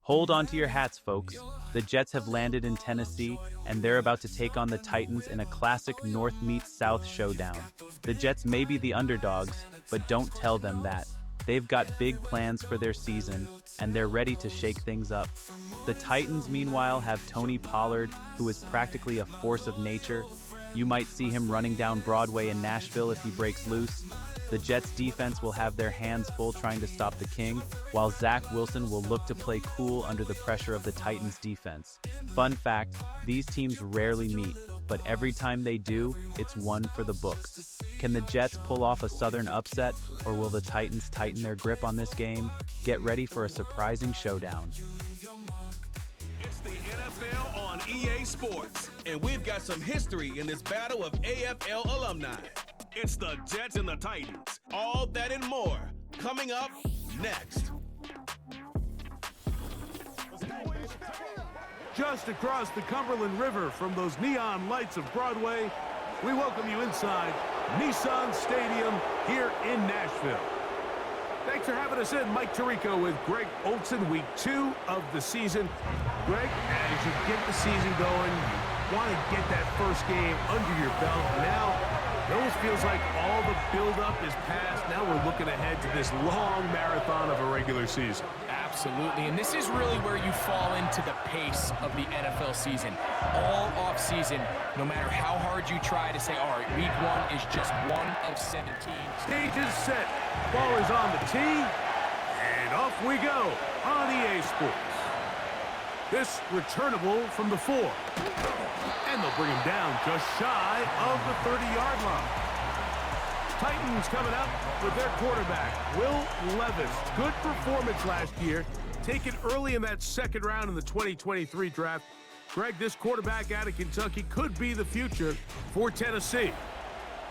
Hold on to your hats, folks. The Jets have landed in Tennessee, and they're about to take on the Titans in a classic North meets South showdown. The Jets may be the underdogs, but don't tell them that. They've got big plans for their season, and they're ready to shake things up. The Titans, meanwhile, have Tony Pollard, who is practically a force of nature. You might see him running down Broadway in Nashville if he breaks loose. The Jets' defense will have their hands full trying to stop the King, while Zach Wilson will look to play cool under the pressure of the Titans' defense. Fun fact, these teams rarely meet, but every time they do, it's one for the books. Can the Jets pull off a Southern upset, or will the Titans tighten their grip on this game? Get ready for a surprising showdown. It's the NFL on EA Sports, and we've got some history in this battle of AFL alumni. It's the Jets and the Titans. All that and more coming up next. Just across the Cumberland River from those neon lights of Broadway, we welcome you inside Nissan Stadium here in Nashville. Thanks for having us in. Mike Tirico with Greg Olson, week 2 of the season. Greg, as you get the season going, you want to get that first game under your belt. Now, it almost feels like all the build-up is past. Now we're looking ahead to this long marathon of a regular season. Absolutely, and this is really where you fall into the pace of the NFL season. All off-season, no matter how hard you try to say, all right, week 1 is just one of 17. Stage is set. Ball is on the tee, and off we go on EA Sports. This returnable from the 4. And they'll bring him down just shy of the 30-yard line. Titans coming out with their quarterback, Will Levis. Good performance last year, taken early in that second round in the 2023 draft. Greg, this quarterback out of Kentucky could be the future for Tennessee.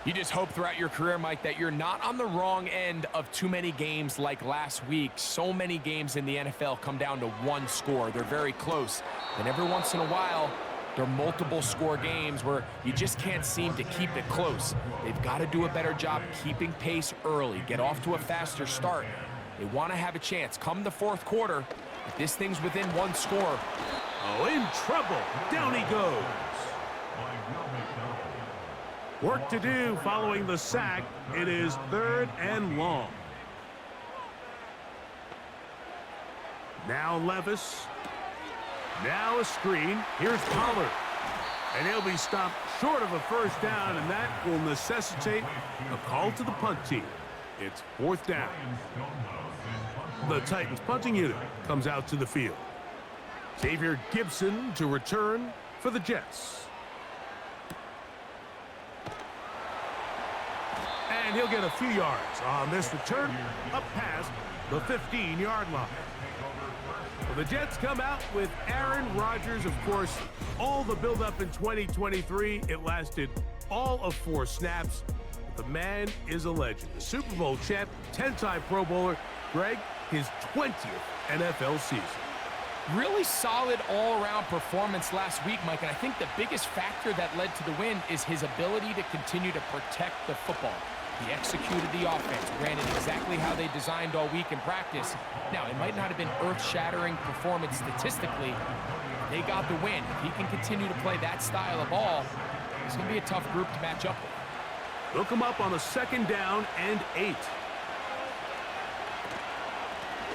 You just hope throughout your career, Mike, that you're not on the wrong end of too many games like last week. So many games in the NFL come down to one score. They're very close. And every once in a while, there are multiple score games where you just can't seem to keep it close. They've got to do a better job keeping pace early, get off to a faster start. They want to have a chance. Come the fourth quarter, if this thing's within one score. Oh, in trouble. Down he goes. Work to do following the sack. It is 3rd and long. Now Levis. Now a screen. Here's Pollard. And he'll be stopped short of a first down, and that will necessitate a call to the punt team. It's 4th down. The Titans punting unit comes out to the field. Xavier Gibson to return for the Jets. And he'll get a few yards on this return up past the 15-yard line. Well, the Jets come out with Aaron Rodgers, of course. All the buildup in 2023, it lasted all of 4 snaps. The man is a legend. The Super Bowl champ, 10-time Pro Bowler. Greg, his 20th NFL season. Really solid all-around performance last week, Mike, and I think the biggest factor that led to the win is his ability to continue to protect the football. He executed the offense, ran it exactly how they designed all week in practice. Now, it might not have been earth-shattering performance statistically. They got the win. If he can continue to play that style of ball, it's going to be a tough group to match up with. They'll come up on a 2nd down and 8.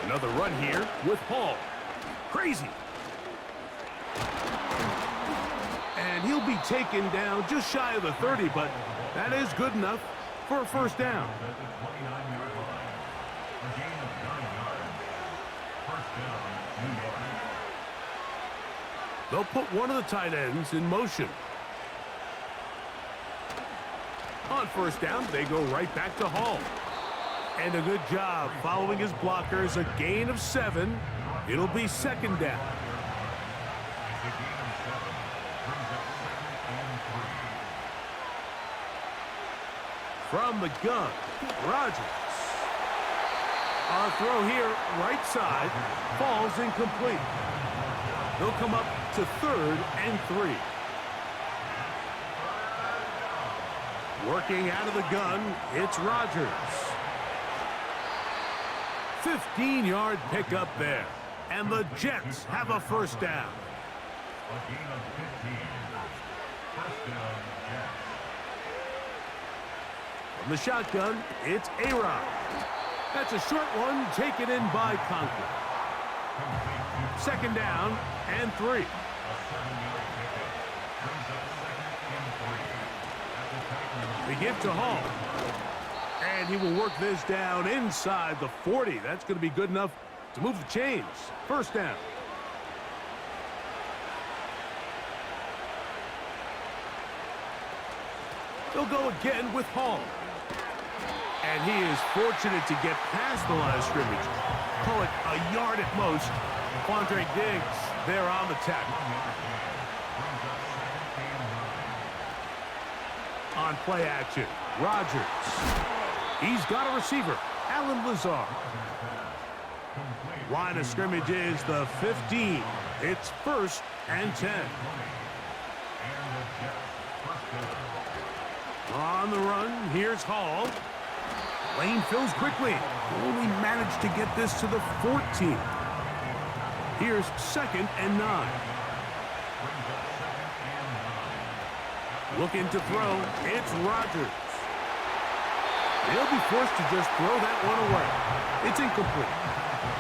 Another run here with Hall. Crazy. And he'll be taken down just shy of the 30, but that is good enough for a first down. They'll put one of the tight ends in motion. On first down, they go right back to Hall. And a good job following his blockers, a gain of 7. It'll be 2nd down. From the gun, Rodgers. On a throw here, right side, falls incomplete. They'll come up to 3rd and 3. Working out of the gun, it's Rodgers. 15-yard pickup there. And the Jets have a first down. From the shotgun, it's A-Rod. That's a short one taken in by Conklin. Second down and 3. They give to Hall. And he will work this down inside the 40. That's going to be good enough to move the chains. First down. They'll go again with Hall. And he is fortunate to get past the line of scrimmage. Call it a yard at most. Quandre Diggs there on the tackle. On play action, Rodgers. He's got a receiver, Alan Lazard. Line of scrimmage is the 15. It's 1st and 10. On the run, here's Hall. Lane fills quickly. Only managed to get this to the 14. Here's 2nd and 9. Looking to throw, it's Rodgers. He'll be forced to just throw that one away. It's incomplete.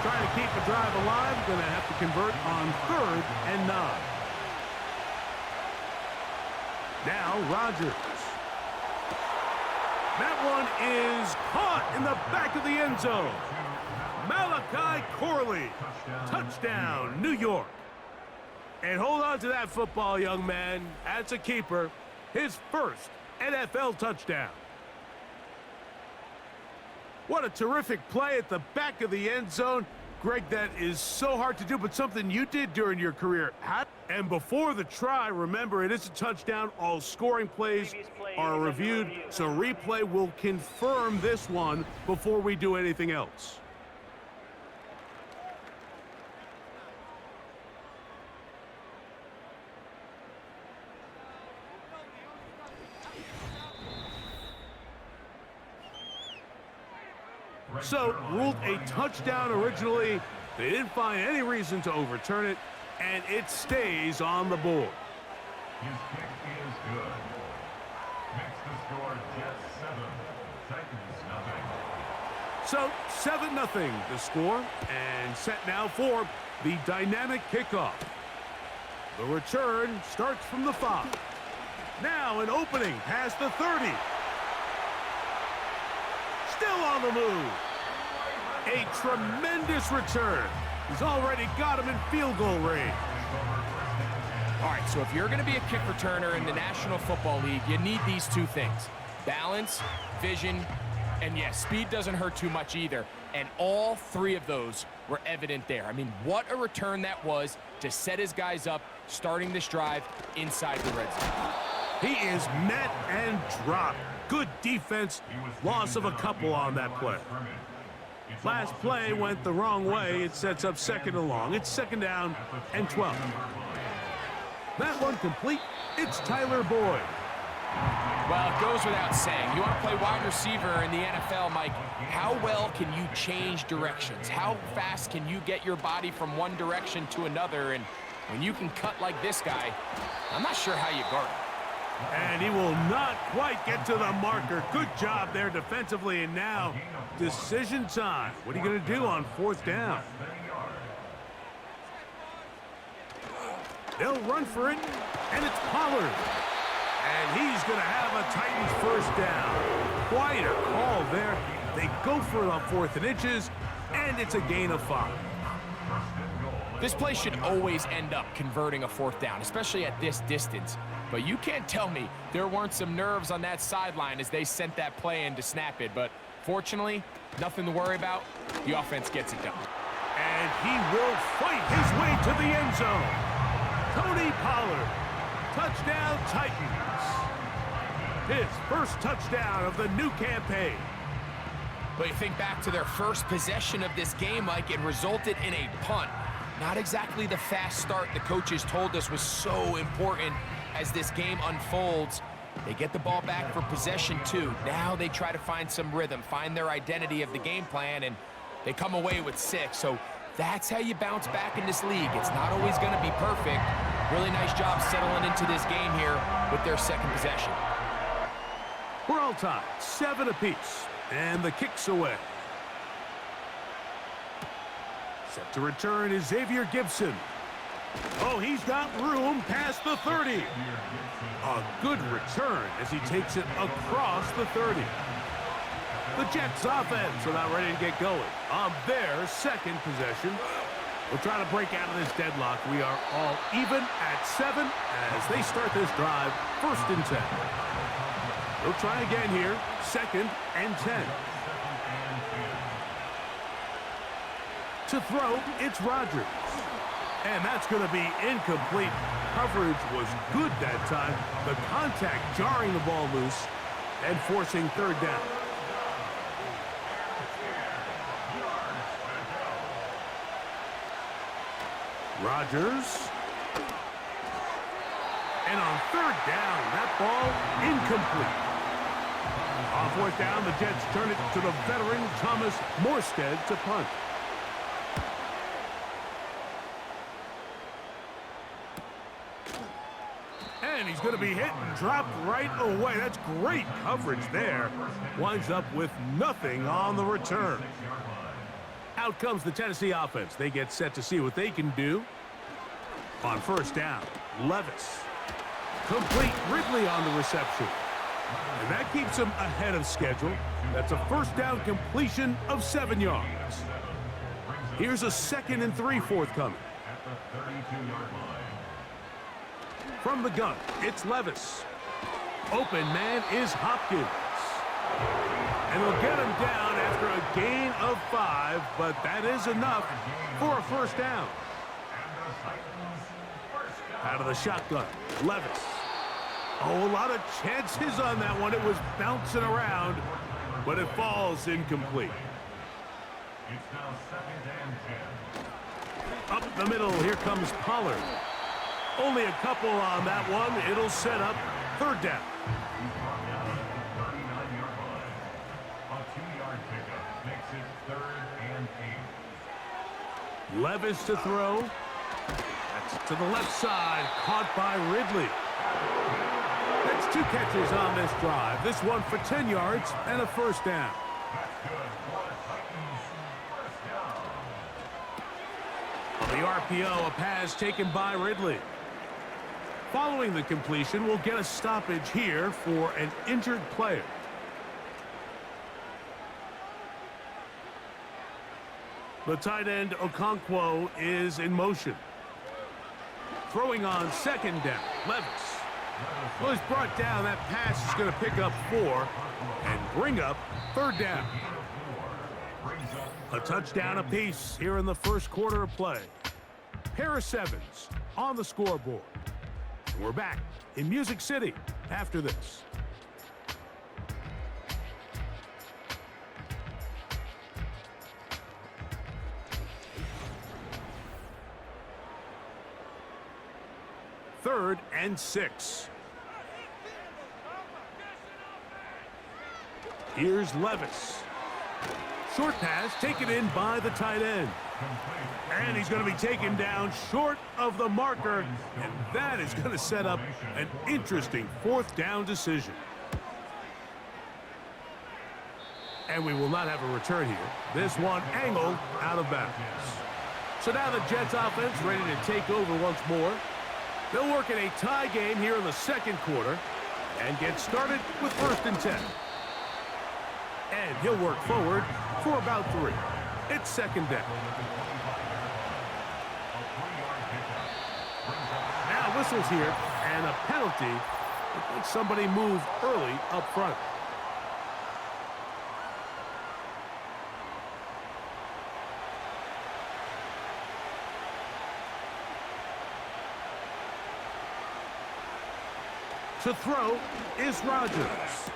Trying to keep the drive alive, going to have to convert on 3rd and 9. Now Rodgers. That one is caught in the back of the end zone. Malachi Corley. Touchdown, New York. And hold on to that football, young man. That's a keeper. His first NFL touchdown. What a terrific play at the back of the end zone. Greg, that is so hard to do, but something you did during your career. And before the try, remember, it is a touchdown. All scoring plays are reviewed, so replay will confirm this one before we do anything else. So, ruled a touchdown originally. They didn't find any reason to overturn it, and it stays on the board. His kick is good. Makes the score Jets 7, Titans 0. So, 7-0 the score, and set now for the dynamic kickoff. The return starts from the 5. Now an opening past the 30. Still on the move. A tremendous return. He's already got him in field goal range. All right, so if you're going to be a kick returner in the National Football League, you need these 2 things. Balance, vision, and yes, speed doesn't hurt too much either. And all 3 of those were evident there. I mean, what a return that was to set his guys up, starting this drive inside the red zone. He is met and dropped. Good defense. Loss of a couple on that play. Last play went the wrong way. It sets up 2nd and long. It's 2nd down and 12. That one complete. It's Tyler Boyd. Well, it goes without saying. You want to play wide receiver in the NFL, Mike, how well can you change directions? How fast can you get your body from one direction to another? And when you can cut like this guy, I'm not sure how you guard him. And he will not quite get to the marker. Good job there defensively. And now, decision time. What are you going to do on 4th down? They'll run for it, and it's Pollard. And he's going to have a Titans first down. Quite a call there. They go for it on 4th and inches, and it's a gain of 5. This play should always end up converting a 4th down, especially at this distance. But you can't tell me there weren't some nerves on that sideline as they sent that play in to snap it. But fortunately, nothing to worry about. The offense gets it done. And he will fight his way to the end zone. Tony Pollard. Touchdown, Titans. His first touchdown of the new campaign. But you think back to their first possession of this game, Mike, it resulted in a punt. Not exactly the fast start the coaches told us was so important as this game unfolds. They get the ball back for possession 2. Now they try to find some rhythm, find their identity of the game plan, and they come away with 6. So That's how you bounce back in this league. It's not always going to be perfect. Really nice job settling into this game here with their second possession. We're all tied, 7 apiece, and the kick's away. Set to return is Xavier Gibson. Oh, he's got room past the 30. A good return as he takes it across the 30. The Jets offense are not ready to get going on their second possession. We'll try to break out of this deadlock. We are all even at 7 as they start this drive, 1st and 10. We'll try again here, 2nd and 10. To throw, it's Rodgers. And that's going to be incomplete. Coverage was good that time. The contact jarring the ball loose and forcing 3rd down. Rodgers. And on 3rd down, that ball incomplete. On 4th down, the Jets turn it to the veteran Thomas Morstead to punt. And he's going to be hit and dropped right away. That's great coverage there. Winds up with nothing on the return. Out comes the Tennessee offense. They get set to see what they can do. On 1st down, Levis. Complete. Ridley on the reception. And that keeps him ahead of schedule. That's a 1st down completion of 7 yards. Here's a 2nd and 3 forthcoming. From the gun, it's Levis. Open man is Hopkins. And they'll get him down after a gain of 5, but that is enough for a 1st down. Out of the shotgun, Levis. Oh, a lot of chances on that one. It was bouncing around, but it falls incomplete. It's now 2nd and 10. Up the middle, here comes Pollard. Only a couple on that one. It'll set up 3rd down. He's brought down at the 39-yard line. A 2-yard pickup makes it 3rd and 8. Levis to throw. That's to the left side, caught by Ridley. That's 2 catches on this drive. This one for 10 yards and a 1st down. That's good for the Titans. 1st down. On the RPO, a pass taken by Ridley. Following the completion, we'll get a stoppage here for an injured player. The tight end Okonkwo is in motion. Throwing on 2nd down, Levis. Well, he's brought down. That pass is going to pick up 4 and bring up 3rd down. A touchdown apiece here in the 1st quarter of play. Pair of 7s on the scoreboard. And we're back in Music City after this. Third and 6. Here's Levis. Short pass taken in by the tight end. And he's going to be taken down short of the marker. And that is going to set up an interesting 4th down decision. And we will not have a return here. This one angled out of bounds. So now the Jets offense ready to take over once more. They'll work in a tie game here in the 2nd quarter and get started with 1st and 10. And he'll work forward for about 3. It's 2nd down. Now whistles here and a penalty. I think somebody moved early up front. To throw is Rodgers.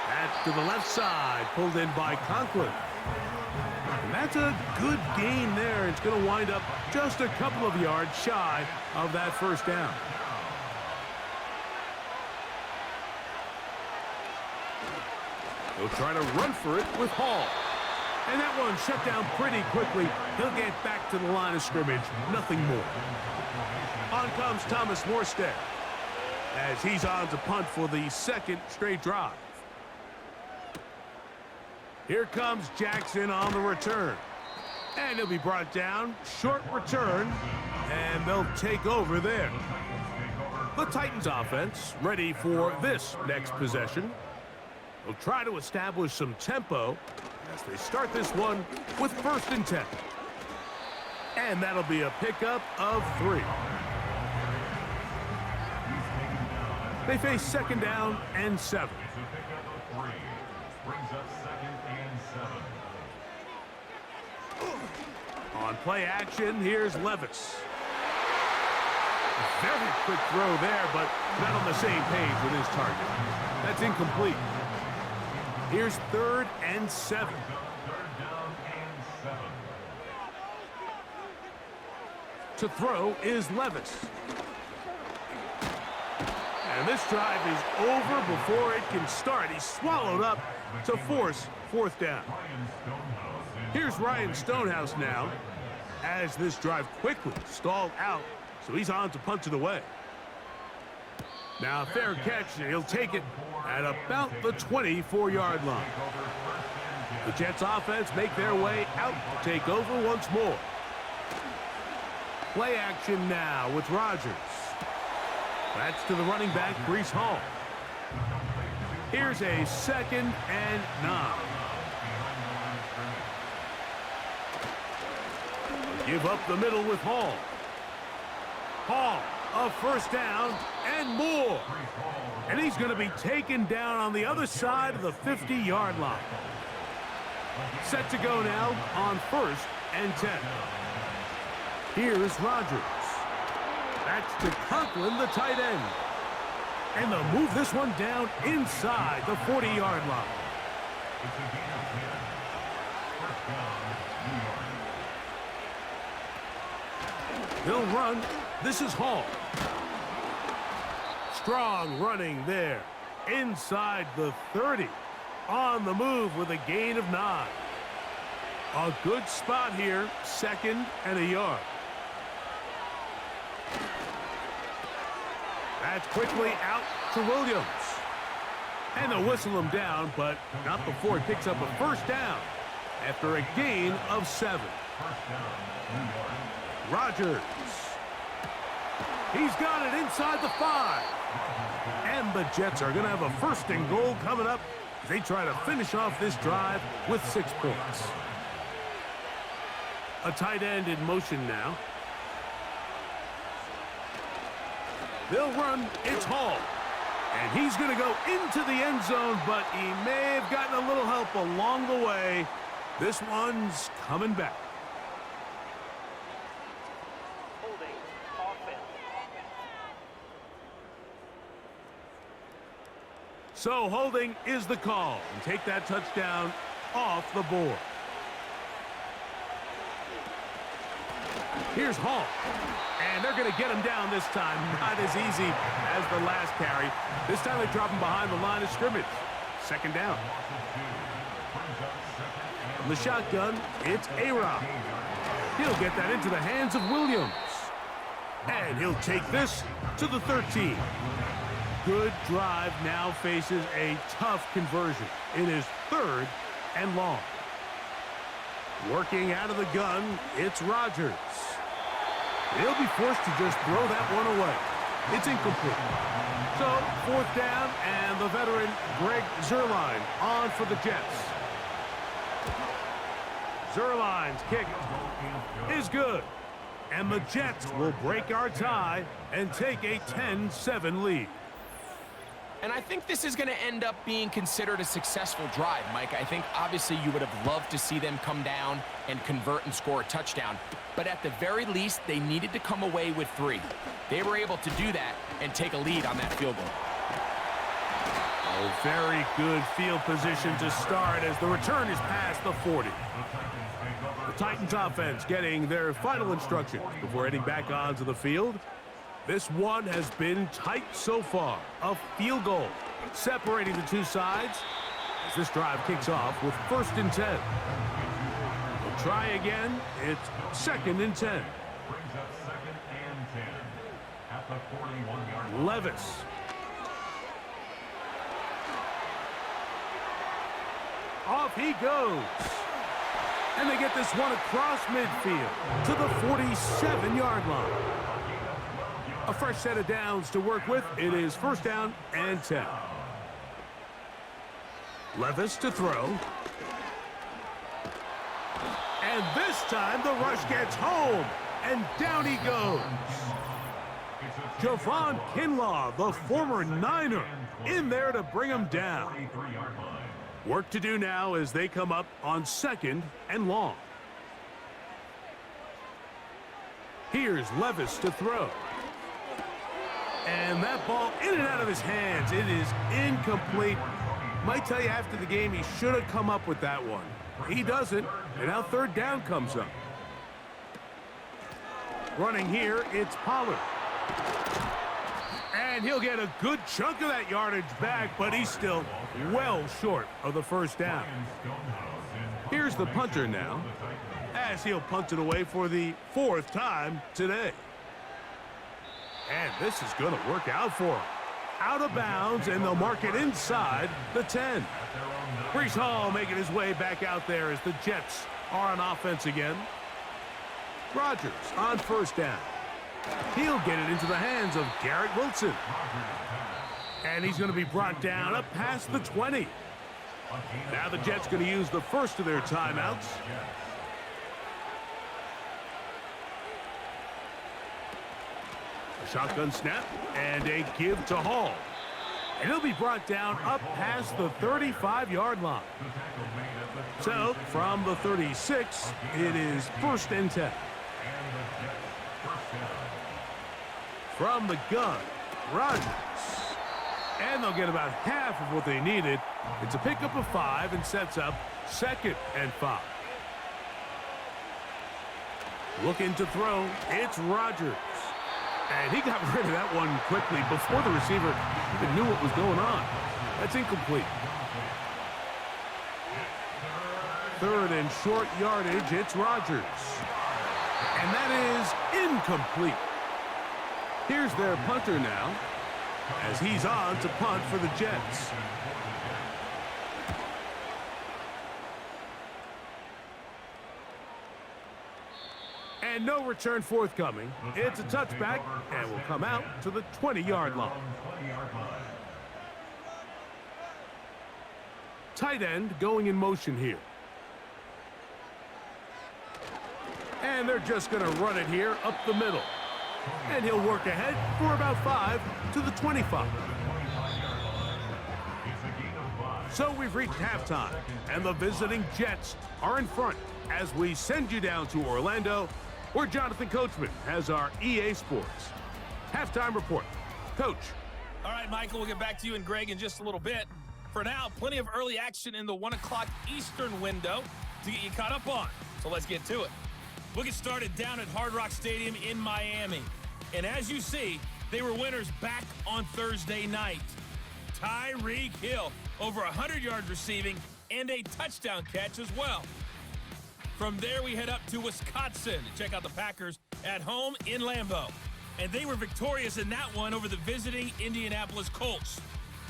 That's to the left side, pulled in by Conklin. And that's a good gain there. It's going to wind up just a couple of yards shy of that 1st down. He'll try to run for it with Hall. And that one shut down pretty quickly. He'll get back to the line of scrimmage. Nothing more. On comes Thomas Morstead as he's on to punt for the second straight drive. Here comes Jackson on the return. And he'll be brought down. Short return. And they'll take over there. The Titans offense ready for this next possession. They'll try to establish some tempo as they start this one with 1st and 10. And that'll be a pickup of 3. They face 2nd down and 7. On play action, here's Levis. A very quick throw there, but not on the same page with his target. That's incomplete. Here's 3rd and 7. To throw is Levis. And this drive is over before it can start. He's swallowed up to force 4th down. Here's Ryan Stonehouse now as this drive quickly stalled out, so he's on to punt it away. Now, fair catch, and he'll take it at about the 24-yard line. The Jets offense make their way out to take over once more. Play action now with Rodgers. That's to the running back, Breece Hall. Here's a 2nd and 9. Give up the middle with Hall. Hall, a 1st down and more. And he's going to be taken down on the other side of the 50-yard line. Set to go now on 1st and 10. Here's Rodgers. That's to Kirkland, the tight end. And they'll move this one down inside the 40-yard line. They'll run. This is Hall. Strong running there. Inside the 30. On the move with a gain of 9. A good spot here. 2nd and a yard. That's quickly out to Williams. And they'll whistle him down, but not before he picks up a 1st down after a gain of 7. Rodgers. He's got it inside the 5. And the Jets are going to have a 1st and goal coming up as they try to finish off this drive with 6 points. A tight end in motion now. They'll run. It's Hall. And he's going to go into the end zone, but he may have gotten a little help along the way. This one's coming back. So holding is the call. And take that touchdown off the board. Here's Hall. And they're going to get him down this time. Not as easy as the last carry. This time they drop him behind the line of scrimmage. 2nd down. From the shotgun, it's A-Rob. He'll get that into the hands of Williams. And he'll take this to the 13. Good drive now faces a tough conversion. It is 3rd and long. Working out of the gun, it's Rodgers. He'll be forced to just throw that one away. It's incomplete. So, 4th down, and the veteran Greg Zuerlein on for the Jets. Zuerlein's kick is good. And the Jets will break our tie and take a 10-7 lead. And I think this is going to end up being considered a successful drive, Mike. I think obviously you would have loved to see them come down and convert and score a touchdown. But at the very least, they needed to come away with 3. They were able to do that and take a lead on that field goal. Oh, very good field position to start as the return is past the 40. The Titans offense getting their final instructions before heading back onto the field. This one has been tight so far. A field goal separating the two sides as this drive kicks off with 1st and 10. try again. It's 2nd and 10. Brings up 2nd and 10 at the 41-yard line. Levis. Off he goes. And they get this one across midfield to the 47-yard line. A fresh set of downs to work with. It is 1st down and 10. Levis to throw. And this time the rush gets home. And down he goes. Javon Kinlaw, the former Niner, in there to bring him down. 43-yard line. Work to do now as they come up on 2nd and long. Here's Levis to throw. And that ball in and out of his hands. It is incomplete. Might tell you after the game he should have come up with that one. He doesn't, and now 3rd down comes up. Running here, it's Pollard. And he'll get a good chunk of that yardage back, but he's still well short of the 1st down. Here's the punter now, as he'll punt it away for the 4th time today. And this is going to work out for him. Out of bounds, and they'll mark it inside the 10. Breece Hall making his way back out there as the Jets are on offense again. Rodgers on 1st down. He'll get it into the hands of Garrett Wilson. And he's going to be brought down up past the 20. Now the Jets going to use the first of their timeouts. A shotgun snap and a give to Hall. And he'll be brought down up past the 35-yard line. So from the 36, it is 1st and 10. From the gun, Rodgers. And they'll get about half of what they needed. It's a pickup of 5 and sets up 2nd and 5. Looking to throw, it's Rodgers. And he got rid of that one quickly before the receiver even knew what was going on. That's incomplete. 3rd and short yardage, it's Rodgers. And that is incomplete. Here's their punter now, as he's on to punt for the Jets. And no return forthcoming. It's a touchback, and will come out to the 20-yard line. Tight end going in motion here. And they're just going to run it here up the middle. And he'll work ahead for about 5 to the 25. So we've reached halftime, and the visiting Jets are in front as we send you down to Orlando, where Jonathan Coachman has our EA Sports halftime report. Coach. All right, Michael, we'll get back to you and Greg in just a little bit. For now, plenty of early action in the 1 o'clock Eastern window to get you caught up on. So let's get to it. We'll get started down at Hard Rock Stadium in Miami. And as you see, they were winners back on Thursday night. Tyreek Hill, over 100 yards receiving and a touchdown catch as well. From there, we head up to Wisconsin to check out the Packers at home in Lambeau. And they were victorious in that one over the visiting Indianapolis Colts.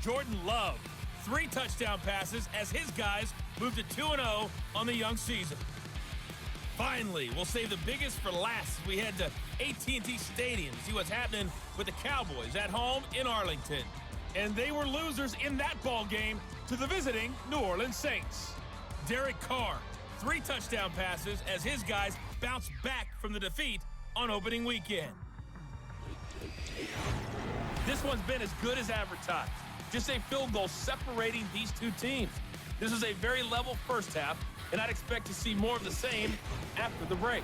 Jordan Love, 3 touchdown passes as his guys moved to 2-0 on the young season. Finally, we'll save the biggest for last as we head to AT&T Stadium to see what's happening with the Cowboys at home in Arlington. And they were losers in that ball game to the visiting New Orleans Saints. Derek Carr, 3 touchdown passes as his guys bounced back from the defeat on opening weekend. This one's been as good as advertised. Just a field goal separating these two teams. This is a very level first half, and I'd expect to see more of the same after the break.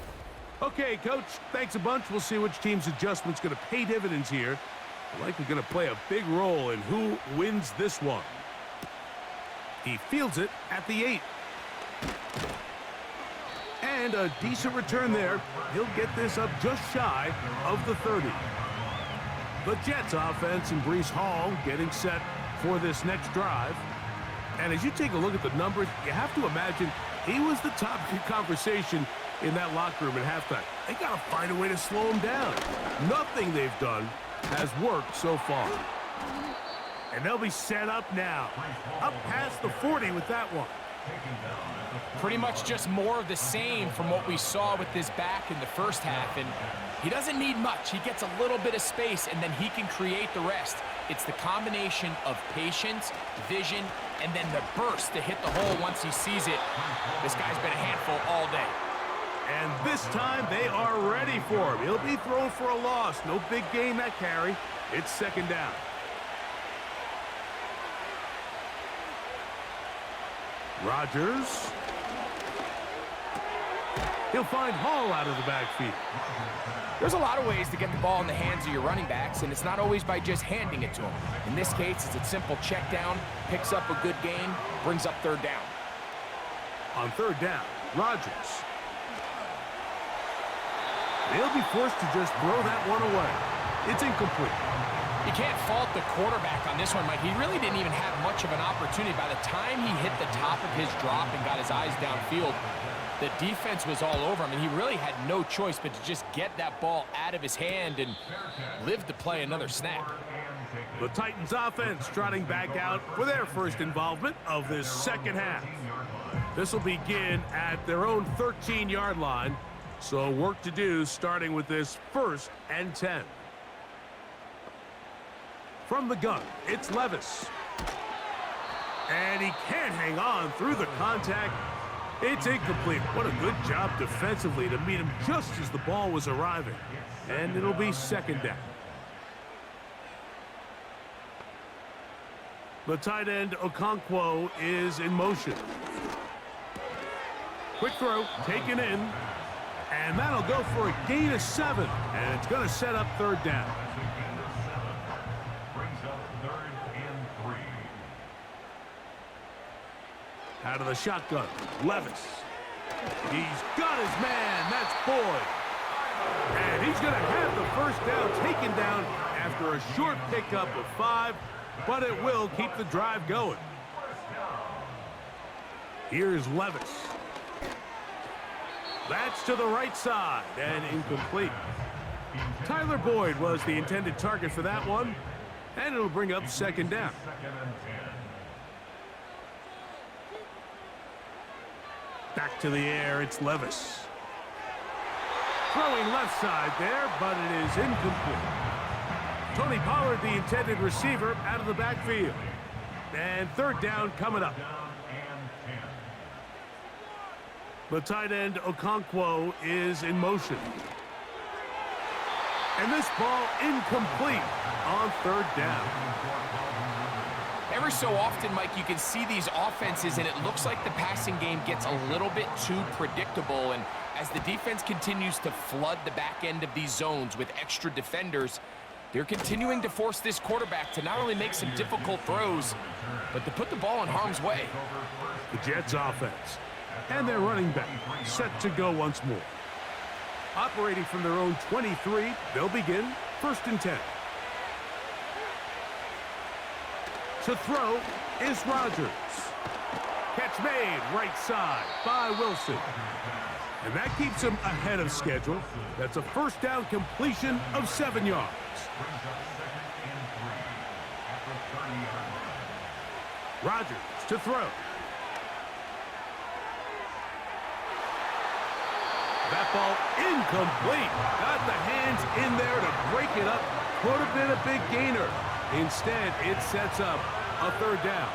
Okay, Coach, thanks a bunch. We'll see which team's adjustment's going to pay dividends here. Likely going to play a big role in who wins this one. He fields it at the 8. And a decent return there. He'll get this up just shy of the 30. The Jets offense and Breece Hall getting set for this next drive. And as you take a look at the numbers, you have to imagine He was the topic of conversation in that locker room at halftime. They got to find a way to slow him down. Nothing they've done has worked so far. And they'll be set up now. Up past the 40 with that one. Pretty much just more of the same from what we saw with this back in the first half. And he doesn't need much. He gets a little bit of space, and then he can create the rest. It's the combination of patience, vision, and then the burst to hit the hole once he sees it. This guy's been a handful all day. And this time they are ready for him. He'll be thrown for a loss. No big gain that carry. It's second down. Rodgers. He'll find Hall out of the backfield. There's a lot of ways to get the ball in the hands of your running backs, and it's not always by just handing it to them. In this case, it's a simple check down, picks up a good gain, brings up third down. On third down, Rodgers. They'll be forced to just throw that one away. It's incomplete. You can't fault the quarterback on this one, Mike. He really didn't even have much of an opportunity. By the time he hit the top of his drop and got his eyes downfield, the defense was all over him, and he really had no choice but to just get that ball out of his hand and live to play another snap. The Titans offense trotting back out for their first involvement of this second half. This will begin at their own 13-yard line, so work to do starting with this 1st and 10. From the gun, it's Levis. And he can't hang on through the contact. It's incomplete. What a good job defensively to meet him just as the ball was arriving. And it'll be second down. The tight end, Okonkwo, is in motion. Quick throw, taken in. And that'll go for a gain of 7. And it's going to set up third down. Out of the shotgun, Levis. He's got his man. That's Boyd. And he's going to have the first down taken down after a short pickup of 5, but it will keep the drive going. Here's Levis. That's to the right side and incomplete. Tyler Boyd was the intended target for that one, and it'll bring up second down. Back to the air, it's Levis. Throwing left side there, but it is incomplete. Tony Pollard, the intended receiver, out of the backfield. And third down coming up. The tight end, Okonkwo, is in motion. And this ball incomplete on third down. Every so often, Mike, you can see these offenses, and it looks like the passing game gets a little bit too predictable. And as the defense continues to flood the back end of these zones with extra defenders, they're continuing to force this quarterback to not only make some difficult throws, but to put the ball in harm's way. The Jets offense and their running back set to go once more. Operating from their own 23, they'll begin 1st and 10. To throw is Rodgers. Catch made right side by Wilson. And that keeps him ahead of schedule. That's a first down completion of 7 yards. Rodgers to throw. That ball incomplete. Got the hands in there to break it up. Could have been a big gainer. Instead, it sets up a third down.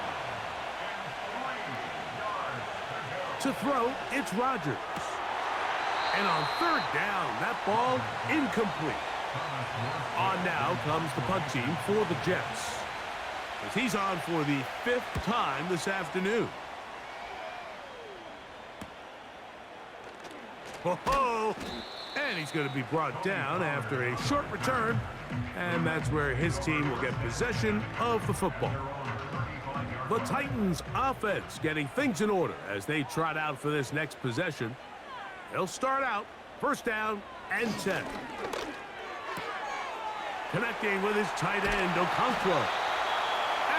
To throw, it's Rodgers. And on third down, that ball incomplete. On now comes the punt team for the Jets, as he's on for the 5th time this afternoon. Ho-ho! And he's going to be brought down after a short return, and that's where his team will get possession of the football. The Titans offense getting things in order as they trot out for this next possession. They'll start out 1st down and 10. Connecting with his tight end, Okonkwo.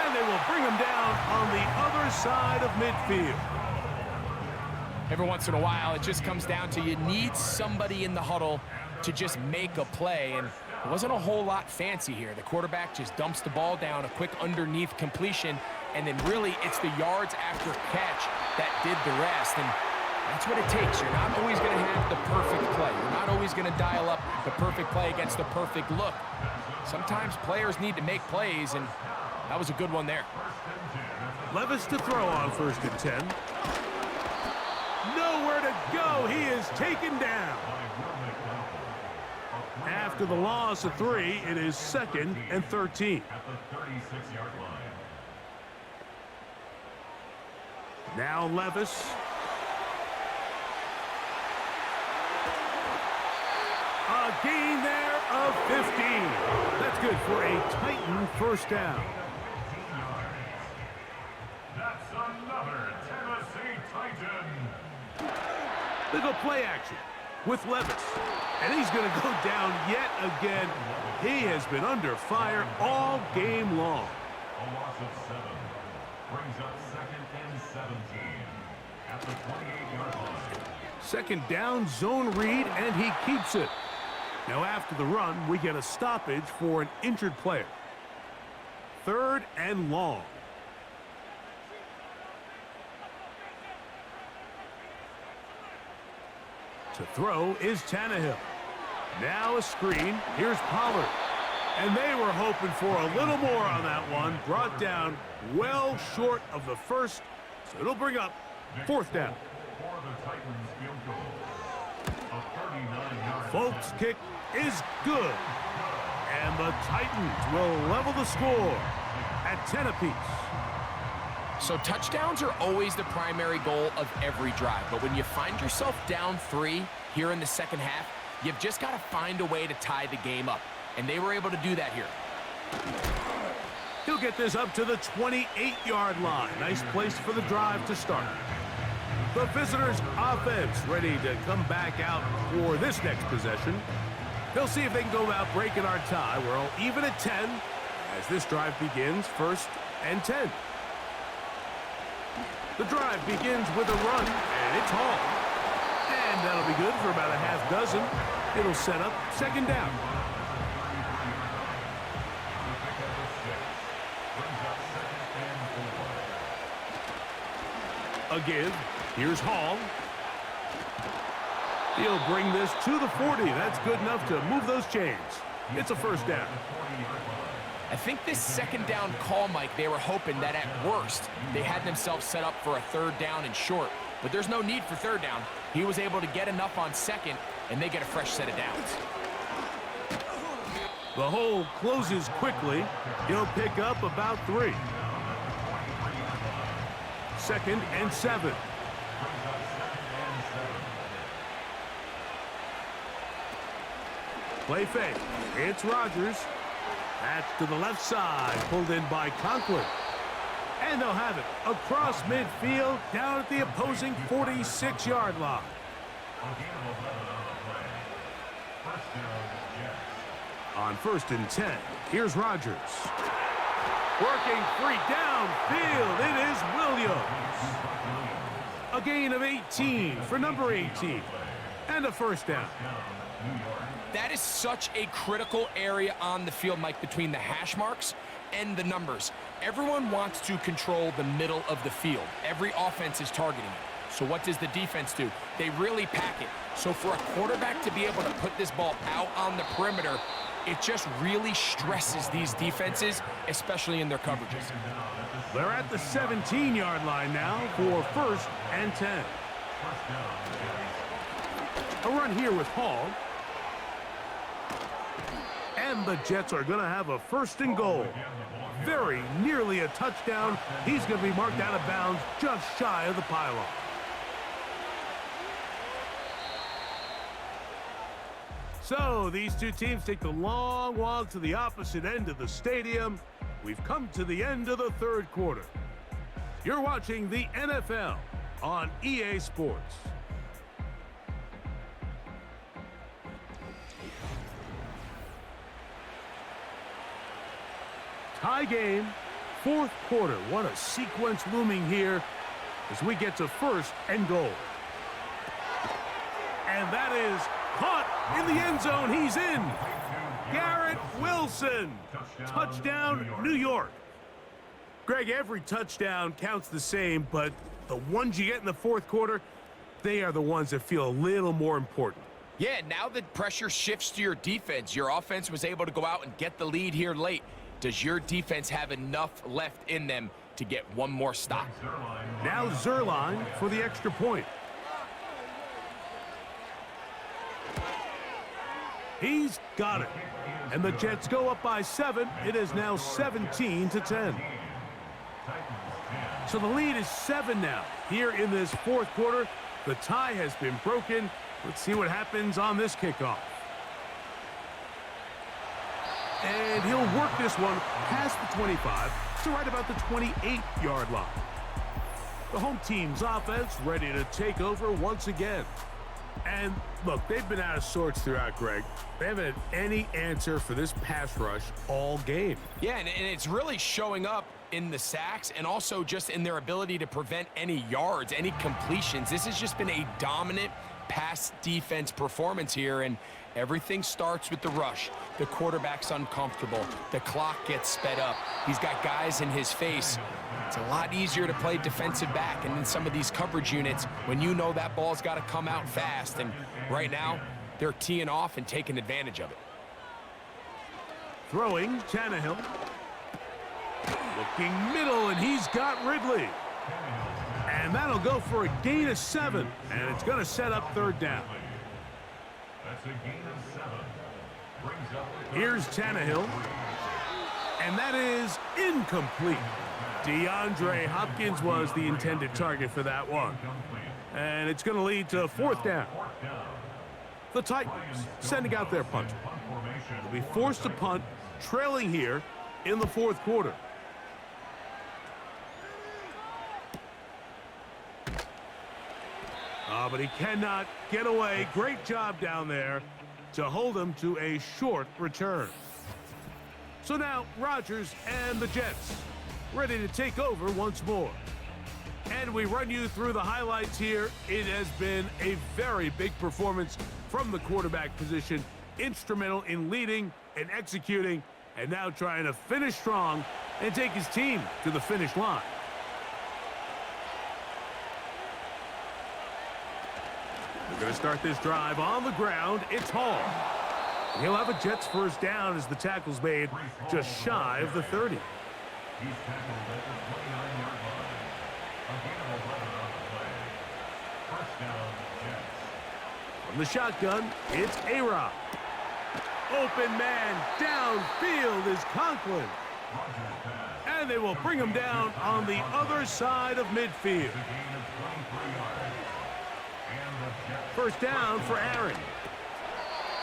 And they will bring him down on the other side of midfield. Every once in a while, it just comes down to you need somebody in the huddle to just make a play, and it wasn't a whole lot fancy here. The quarterback just dumps the ball down, a quick underneath completion, and then really it's the yards after catch that did the rest, and that's what it takes. You're not always going to have the perfect play. You're not always going to dial up the perfect play against the perfect look. Sometimes players need to make plays, and that was a good one there. Levis to throw on 1st and 10. Nowhere to go. He is taken down. After the loss of 3, it is 2nd and 13. At the 36-yard line. Now Levis. A gain there of 15. That's good for a Titan 1st down. That's another Tennessee Titan. They go play action with Levis. And he's going to go down yet again. He has been under fire all game long. A loss of 7 brings up 2nd and 17 at the 28-yard line. 2nd down, zone read, and he keeps it. Now after the run, we get a stoppage for an injured player. 3rd and long. To throw is Tannehill. Now a screen. Here's Pollard. And they were hoping for a little more on that one. Brought down well short of the first. So it'll bring up 4th down. For the Titans field goal. A 39-yard Folks' kick is good. And the Titans will level the score at 10 apiece. So touchdowns are always the primary goal of every drive, but when you find yourself down 3 here in the second half, you've just got to find a way to tie the game up, and they were able to do that here. He'll get this up to the 28-yard line. Nice place for the drive to start. The visitors' offense ready to come back out for this next possession. They'll see if they can go about breaking our tie. We're all even at 10 as this drive begins 1st and 10. The drive begins with a run, and it's Hall. And that'll be good for about a half dozen. It'll set up 2nd down. Again, here's Hall. He'll bring this to the 40. That's good enough to move those chains. It's a 1st down. I think this 2nd down call, Mike, they were hoping that at worst they had themselves set up for a 3rd down and short. But there's no need for 3rd down. He was able to get enough on 2nd, and they get a fresh set of downs. The hole closes quickly. He'll pick up about 3. 2nd and 7. Play fake. It's Rodgers. That's to the left side, pulled in by Conklin. And they'll have it across midfield, down at the opposing 46-yard line. On 1st and 10, here's Rodgers. Working free downfield, it is Williams. A gain of 18 for number 18. And a 1st down. That is such a critical area on the field, Mike, between the hash marks and the numbers. Everyone wants to control the middle of the field. Every offense is targeting it. So what does the defense do? They really pack it. So for a quarterback to be able to put this ball out on the perimeter, it just really stresses these defenses, especially in their coverages. They're at the 17-yard line now for 1st and 10. A run here with Hall. And the Jets are going to have a 1st and goal. Very nearly a touchdown. He's going to be marked out of bounds just shy of the pylon. So these two teams take the long walk to the opposite end of the stadium. We've come to the end of the 3rd quarter. You're watching the NFL on EA Sports. Tie game, 4th quarter. What a sequence looming here as we get to 1st and goal. And that is caught in the end zone. He's in. Garrett Wilson. Touchdown, New York. Greg, every touchdown counts the same, but the ones you get in the fourth quarter, they are the ones that feel a little more important. Yeah, now the pressure shifts to your defense. Your offense was able to go out and get the lead here late. Does your defense have enough left in them to get one more stop? Now Zerline for the extra point. He's got it. And the Jets go up by 7. It is now 17-10. So the lead is 7 now. Here in this fourth quarter, the tie has been broken. Let's see what happens on this kickoff. And he'll work this one past the 25 to right about the 28-yard line. The home team's offense ready to take over once again. And look, they've been out of sorts throughout, Greg. They haven't had any answer for this pass rush all game. Yeah, and it's really showing up in the sacks and also just in their ability to prevent any yards, any completions. This has just been a dominant pass defense performance here, and everything starts with the rush. The quarterback's uncomfortable. The clock gets sped up. He's got guys in his face. It's a lot easier to play defensive back and in some of these coverage units when you know that ball's got to come out fast. And right now, they're teeing off and taking advantage of it. Throwing, Tannehill. Looking middle, and he's got Ridley. And that'll go for a gain of 7, and it's going to set up third down. That's a gain of 7. Brings up Here's Tannehill. And that is incomplete. DeAndre Hopkins was the intended target for that one. And it's going to lead to fourth down. The Titans sending out their punter. They'll be forced to punt, trailing here in the fourth quarter. But he cannot get away. Great job down there to hold him to a short return. So now Rodgers and the Jets ready to take over once more. And we run you through the highlights here. It has been a very big performance from the quarterback position. Instrumental in leading and executing, and now trying to finish strong and take his team to the finish line. We're going to start this drive on the ground. It's Hall. He'll have a Jets first down as the tackle's made just shy of the 30. He's tackled at the 29-yard line. A gain of 11 on the play. First down, Jets. From the shotgun, it's A-Rod. Open man downfield is Conklin. And they will bring him down on the other side of midfield. First down for Aaron.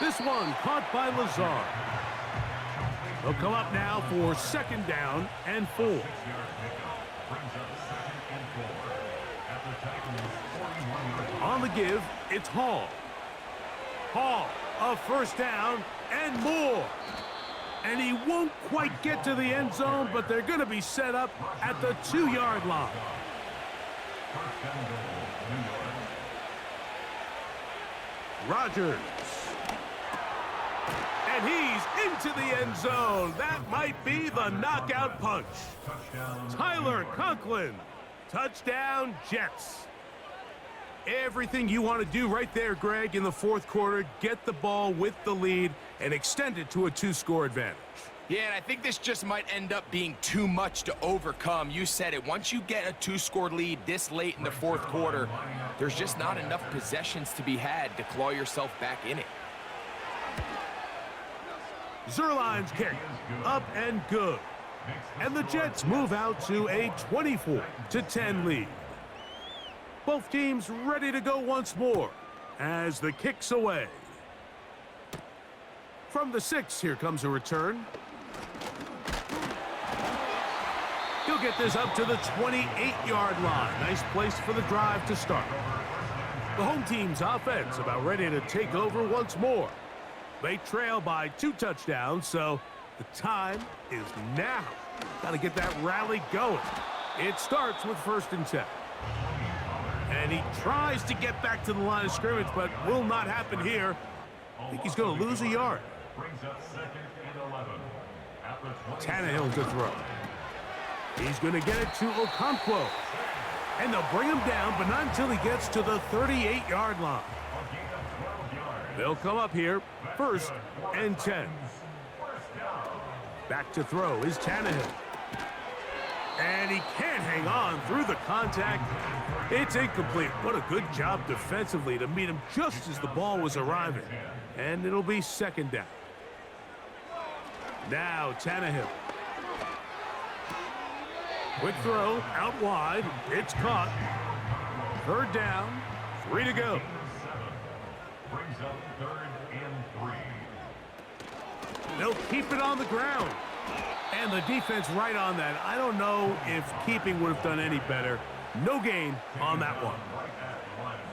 This one caught by Lazard. They'll come up now for second down and 4. On the give, it's Hall. Hall, a first down and more. And he won't quite get to the end zone, but they're going to be set up at the 2-yard line. Rodgers. And he's into the end zone. That might be the knockout punch. Tyler Conklin. Touchdown, Jets. Everything you want to do right there, Greg, in the fourth quarter. Get the ball with the lead and extend it to a 2-score advantage. Yeah, and I think this just might end up being too much to overcome. You said it. Once you get a 2-score lead this late in the fourth quarter, there's just not enough possessions to be had to claw yourself back in it. Zerline's kick, up and good. And the Jets move out to a 24-10 lead. Both teams ready to go once more as the kick's away. From the 6, here comes a return. He'll get this up to the 28-yard line. Nice place for the drive to start. The home team's offense about ready to take over once more. They trail by 2 touchdowns, so the time is now. Got to get that rally going. It starts with 1st and 10. And he tries to get back to the line of scrimmage, but will not happen here. I think he's going to lose a yard. Brings up 2nd and 11. At the 20. Tannehill to throw. He's going to get it to Okonkwo. And they'll bring him down, but not until he gets to the 38-yard line. They'll come up here, 1st and 10. Back to throw is Tannehill. And he can't hang on through the contact. It's incomplete. What a good job defensively to meet him just as the ball was arriving. And it'll be 2nd down. Now Tannehill. Quick throw, out wide. It's caught. 3rd down, 3 to go. Brings up 3rd and 3. They'll keep it on the ground. And the defense right on that. I don't know if keeping would have done any better. No gain on that one.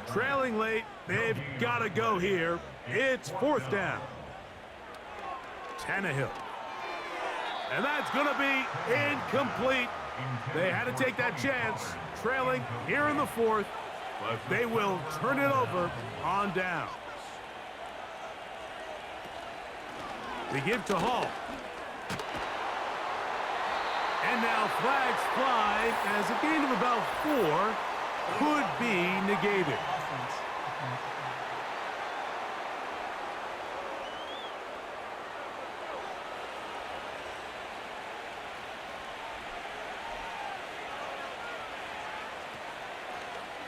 Trailing late, they've got to go here. It's 4th down. Tannehill. And that's going to be incomplete. They had to take that chance, trailing here in the 4th, but they will turn it over on downs. They give to Hall. And now flags fly as a gain of about 4 could be negated.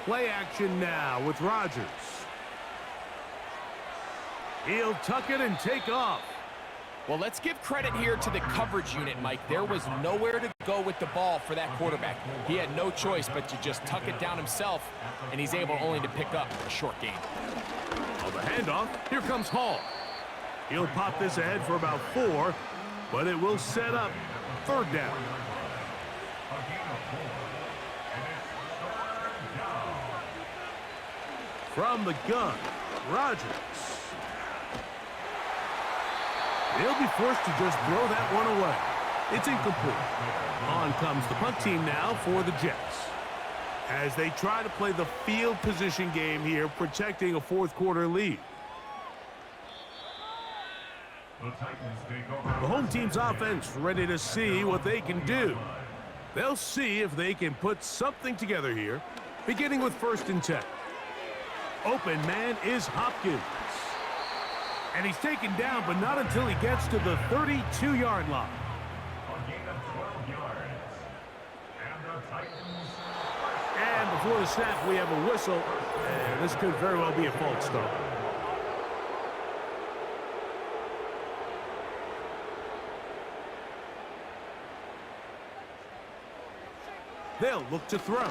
Play action now with Rodgers. He'll tuck it and take off. Well, let's give credit here to the coverage unit, Mike. There was nowhere to go with the ball for that quarterback. He had no choice but to just tuck it down himself, and he's able only to pick up a short gain. On the handoff, here comes Hall. He'll pop this ahead for about 4, but it will set up 3rd down. From the gun, Rodgers. They'll be forced to just throw that one away. It's incomplete. On comes the punt team now for the Jets. As they try to play the field position game here, protecting a 4th quarter lead. The home team's offense ready to see what they can do. They'll see if they can put something together here, beginning with 1st and 10. Open man is Hopkins. And he's taken down, but not until he gets to the 32-yard line. And before the snap, we have a whistle. And this could very well be a false start. They'll look to throw.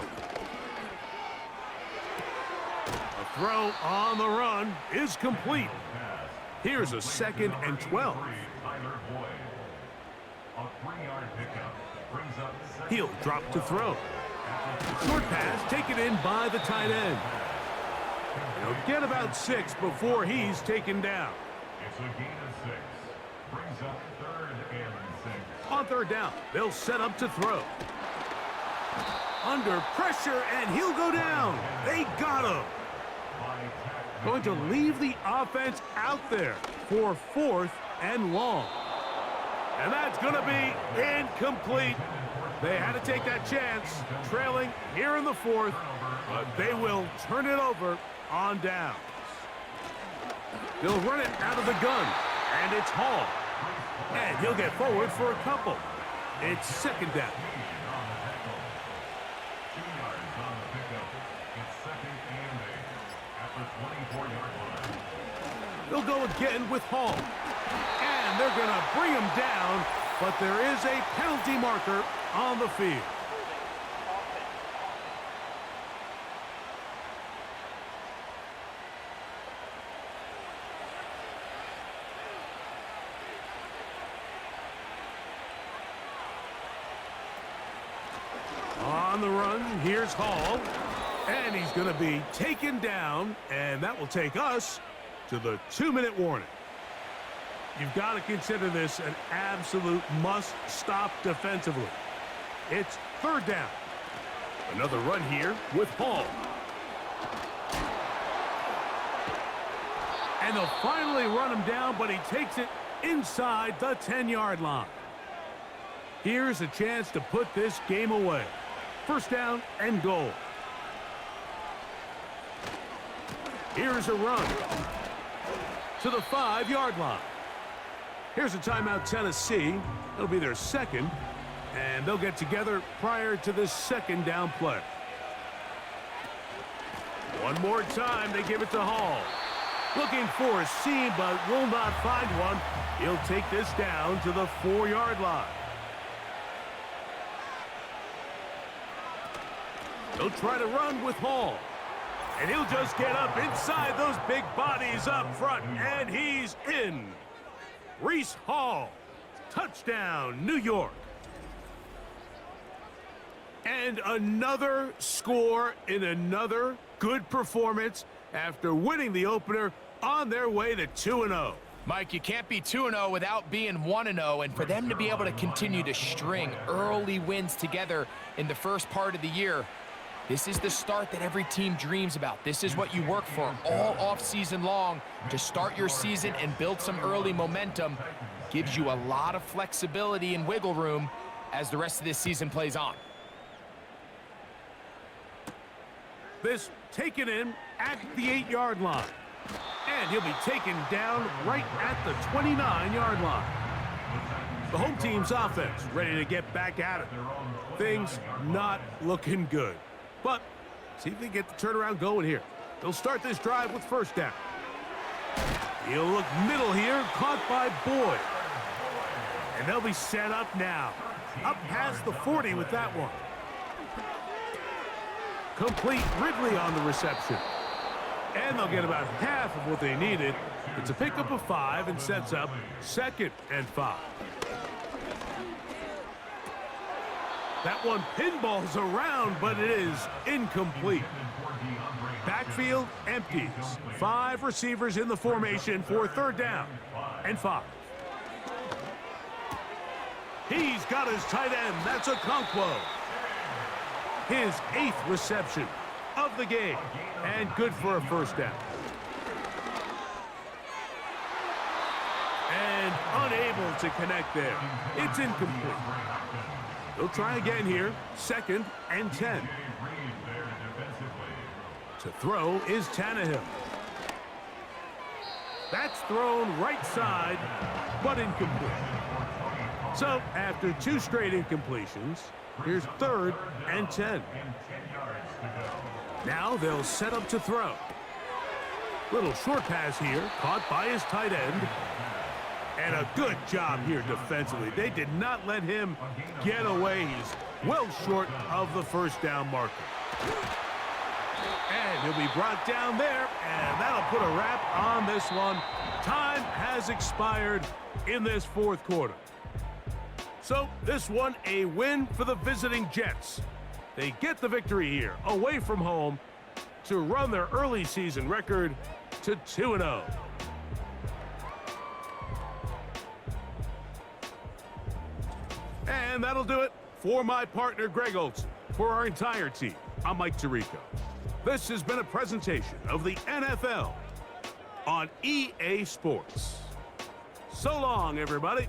A throw on the run is complete. Here's a 2nd and 12. He'll drop to throw. Short pass taken in by the tight end. He'll get about 6 before he's taken down. It's a gain of 6. Brings up 3rd and 6. On 3rd down, they'll set up to throw. Under pressure, and he'll go down. They got him. Going to leave the offense out there for 4th and long. And that's going to be incomplete. They had to take that chance, trailing here in the 4th, but they will turn it over on downs. They'll run it out of the gun, and it's Hall. And he'll get forward for a couple. It's 2nd down. They'll go again with Hall. And they're going to bring him down, but there is a penalty marker on the field. On the run, here's Hall. And he's going to be taken down, and that will take us to the 2-minute warning. You've got to consider this an absolute must-stop defensively. It's 3rd down. Another run here with Hall. And they'll finally run him down, but he takes it inside the 10-yard line. Here's a chance to put this game away. First down and goal. Here's a run to the 5-yard line. Here's a timeout, Tennessee. It'll be their second, and they'll get together prior to this second down play. One more time, they give it to Hall. Looking for a seam, but will not find one. He'll take this down to the 4-yard line. He'll try to run with Hall. And he'll just get up inside those big bodies up front, and he's in. Reese Hall, touchdown, New York. And another score in another good performance after winning the opener on their way to 2-0. Mike, you can't be 2-0 without being 1-0, and for them to be able to continue to string early wins together in the first part of the year, this is the start that every team dreams about. This is what you work for all offseason long to start your season and build some early momentum. Gives you a lot of flexibility and wiggle room as the rest of this season plays on. This taken in at the 8-yard line. And he'll be taken down right at the 29-yard line. The home team's offense ready to get back at it. Things not looking good. But see if they get the turnaround going here. They'll start this drive with first down. He'll look middle here, caught by Boyd. And they'll be set up now. Up past the 40 with that one. Complete Ridley on the reception. And they'll get about half of what they needed. It's a pickup of 5 and sets up 2nd and 5. That one pinballs around, but it is incomplete. Backfield empties. 5 receivers in the formation for third down and 5. He's got his tight end. That's a Okonkwo. His 8th reception of the game, and good for a first down. And unable to connect there. It's incomplete. They'll try again here. 2nd and 10. To throw is Tannehill. That's thrown right side, but incomplete. So after 2 straight incompletions, here's 3rd and 10. Now they'll set up to throw. Little short pass here, caught by his tight end. And a good job here defensively. They did not let him get away. He's well short of the first down marker. And he'll be brought down there, and that'll put a wrap on this one. Time has expired in this 4th quarter. So this one a win for the visiting Jets. They get the victory here, away from home, to run their early season record to 2-0. And that'll do it for my partner, Greg Olson. For our entire team, I'm Mike Tirico. This has been a presentation of the NFL on EA Sports. So long, everybody.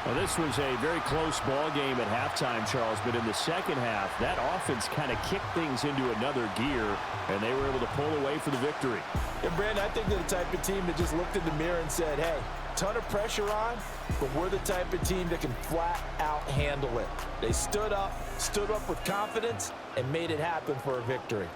Well, this was a very close ball game at halftime, Charles, but in the second half, that offense kind of kicked things into another gear, and they were able to pull away for the victory. Yeah, Brandon, I think they're the type of team that just looked in the mirror and said, hey, ton of pressure on, but we're the type of team that can flat out handle it. They stood up with confidence, and made it happen for a victory.